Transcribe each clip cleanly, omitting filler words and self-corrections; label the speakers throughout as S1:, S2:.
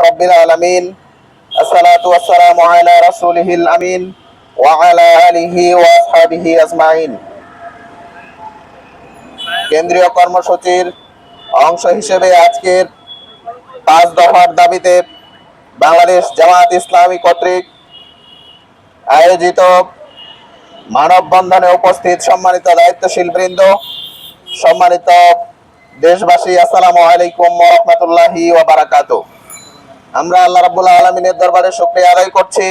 S1: রব্বিল আলামিন। আসসালাতু ওয়াসসালামু আলা রাসূলিহিল আমিন ওয়া আলা আলিহি ওয়া আসহাবিহি আজমাইন। কেন্দ্রীয় কর্মসূচির অংশ হিসেবে আজকের 5 দফার দাবিতে বাংলাদেশ জামায়াত ইসলামী কর্তৃক আয়োজিত মানববন্ধনে উপস্থিত সম্মানিত দায়িত্বশীল বৃন্দ, সম্মানিত দেশবাসী, আসসালামু আলাইকুম ওয়া রাহমাতুল্লাহি ওয়া বারাকাতুহু। আমরা আল্লাহ রাব্বুল আলামিনের দরবারে শুকরিয়া আদায় করছি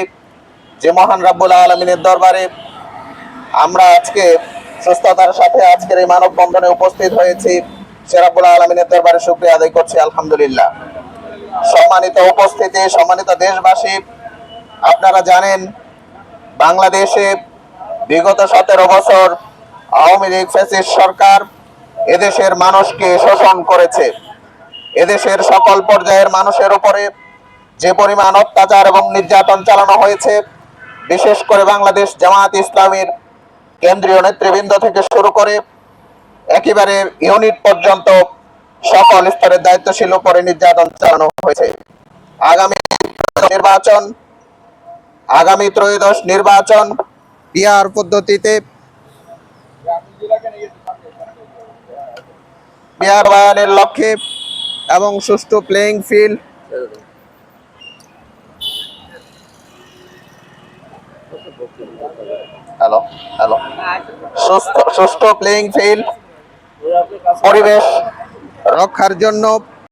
S1: যে মহান রাব্বুল আলামিনের দরবারে আমরা আজকে সুস্থতার সাথে আজকের এই মানববন্ধনে উপস্থিত হয়েছি। সে রাব্বুল আলামিনের দরবারে শুকরিয়া আদায় করছি, আলহামদুলিল্লাহ। সম্মানিত উপস্থিতি, সম্মানিত দেশবাসী, আপনারা জানেন বাংলাদেশে বিগত 17 বছর আওয়ামী লীগ ফ্যাসিস্ট সরকার এদেশের মানুষকে শোষণ করেছে। এদেশের সকল পর্যায়ের মানুষের উপরে যে পরিমাণ অত্যাচার এবং নির্যাতন চালানো হয়েছে, বিশেষ করে বাংলাদেশ জামায়াত ইসলামীর কেন্দ্রীয় নেতৃবৃন্দ থেকে শুরু করে একেবারে ইউনিট পর্যন্ত সকল স্তরের দায়িত্বশীল উপরে নির্যাতন চালানো হয়েছে। আগামী ত্রয়োদশ নির্বাচন পিআর পদ্ধতিতে পিআর বায়ানের লক্ষ্যে এবং সুষ্ঠু প্লেইং ফিল্ড সুষ্ঠু প্লেইং ফিল্ড পরিবেশ রক্ষার জন্য